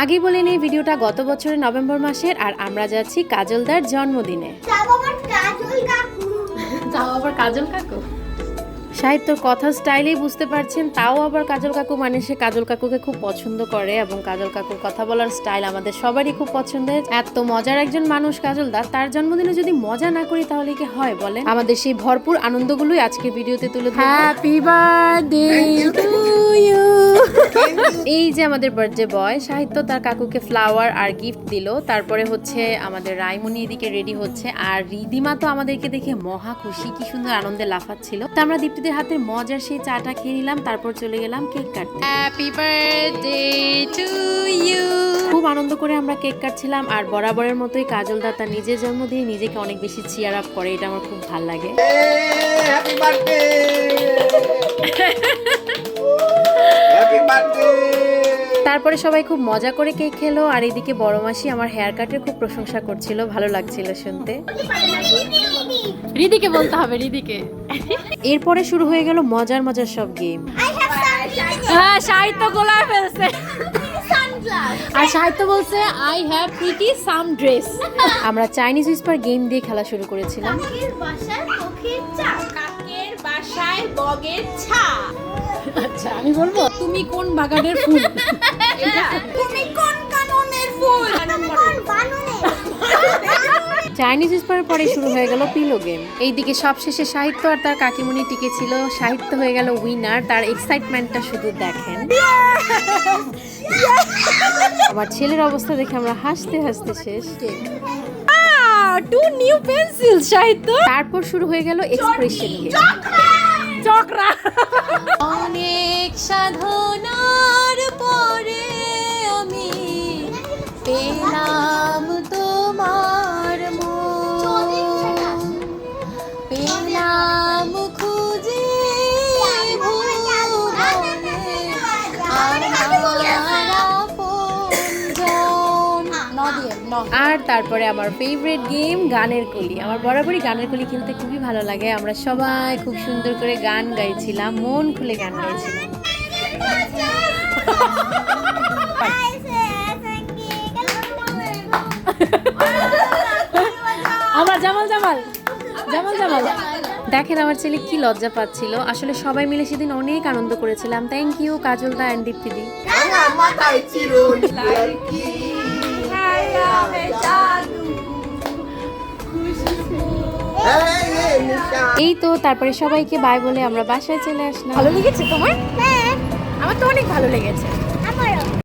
আগে বলে নেই ভিডিওটা গত বছরের নভেম্বর মাসের, আর আমরা যাচ্ছি কাজলদার জন্মদিনে। তাও আবার কাজল কাকু। সাহিত্যর কথা স্টাইলেই বুঝতে পারছেন, তাও আবার কাজল কাকু মানে সে কাজল কাকুকে খুব পছন্দ করে, এবং কাজল কাকুর কথা বলার স্টাইল আমাদের সবারই খুব পছন্দের। এত মজার একজন মানুষ কাজলদা, তার জন্মদিনে যদি মজা না করি তাহলে কি হয় বলেন? আমাদের সেই ভরপুর আনন্দগুলোই আজকের ভিডিওতে তুলে ধরব। Happy birthday to you. এই যে আমাদের বার্থডে বয় সাহিত্য তার কাকুকে ফ্লাওয়ার আর গিফট দিল। তারপরে হচ্ছে আমাদের রাইমনি এদিকে রেডি হচ্ছে, আর রিদিমা তো আমাদেরকে দেখে মহা খুশি, কি সুন্দর আনন্দে লাফাচ্ছিল। তো আমরা দীপ্তিদের হাতের মজার সেই চাটা খেয়ে নিলাম, তারপর চলে গেলাম কেক কাটতে। Happy birthday to you. খুব আনন্দ করে আমরা কেক কাটছিলাম, আর বরাবরের মতোই কাজলদা তার নিজের জন্মদিনে নিজেকে অনেক বেশি চিয়ার আপ করে, এটা আমার খুব ভালো লাগে। Happy birthday, happy birthday. তারপরে সবাই খুব মজা করে কেক খেলো, আর এদিকে বড় মাসি আমার হেয়ার কাটের খুব প্রশংসা করছিল, ভালো লাগছিল শুনতে। রিদিকে বলতে হবে, রিদিকে। এরপরে শুরু হয়ে গেল মজার মজার সব গেম। হ্যাঁ, সাহিত্য গোলায় ফেলছে। আর সাহিত্য বলছে I have pretty some dress. আমরা চাইনিজ হুইসপার গেম দিয়ে খেলা শুরু করেছিলাম। কাকের বাসায় বগের ছা। আচ্ছা, আমি বলবো তুমি কোন বাগানের ফুল? তুমি কোন কাননের ফুল? চাইনিজ হুইসপারের পরে শুরু হয়ে গেল পিলো গেম। এইদিকে সবশেষে সাহিত্য আর তার কাকিমণি টিকে ছিল, সাহিত্য হয়ে গেল উইনার। তার এক্সাইটমেন্টটা শুধু দেখেন। আমার ছেলের অবস্থা দেখে আমরা হাসতে হাসতে শেষ। টু নিউ পেন্সিল সাহিত্য। তারপর শুরু হয়ে গেল এক্সপ্রেশন গেম। চক্রা। অনেক সাধনার পরে আমি পেলাম তোমার মন, পেলাম খুঁজে ভুবনে আমার আপনজন। ন দিয়ে ন। আর তারপরে আমার ফেভারিট গেম গানের কলি। আমার বরাবরই গানের কলি খেলতে খুবই ভালো লাগে। আমরা সবাই খুব সুন্দর করে গান গাইছিলাম, মন খুলে গান গাইছিলাম। আমরা জামাল জামাল জামাল জামাল। দেখেন আমার ছেলে কি লজ্জা পাচ্ছিল। আসলে সবাই মিলে সেদিন অনেক আনন্দ করেছিলাম। থ্যাংক ইউ কাজলদা অ্যান্ড দীপ্তিদি। মাথায় চিরুনি লাড়কি। এই তো তারপরে সবাইকে বাই বলে আমরা বাসায় চলে আসলাম। ভালো লেগেছে তোমার? হ্যাঁ, আমার তো অনেক ভালো লেগেছে।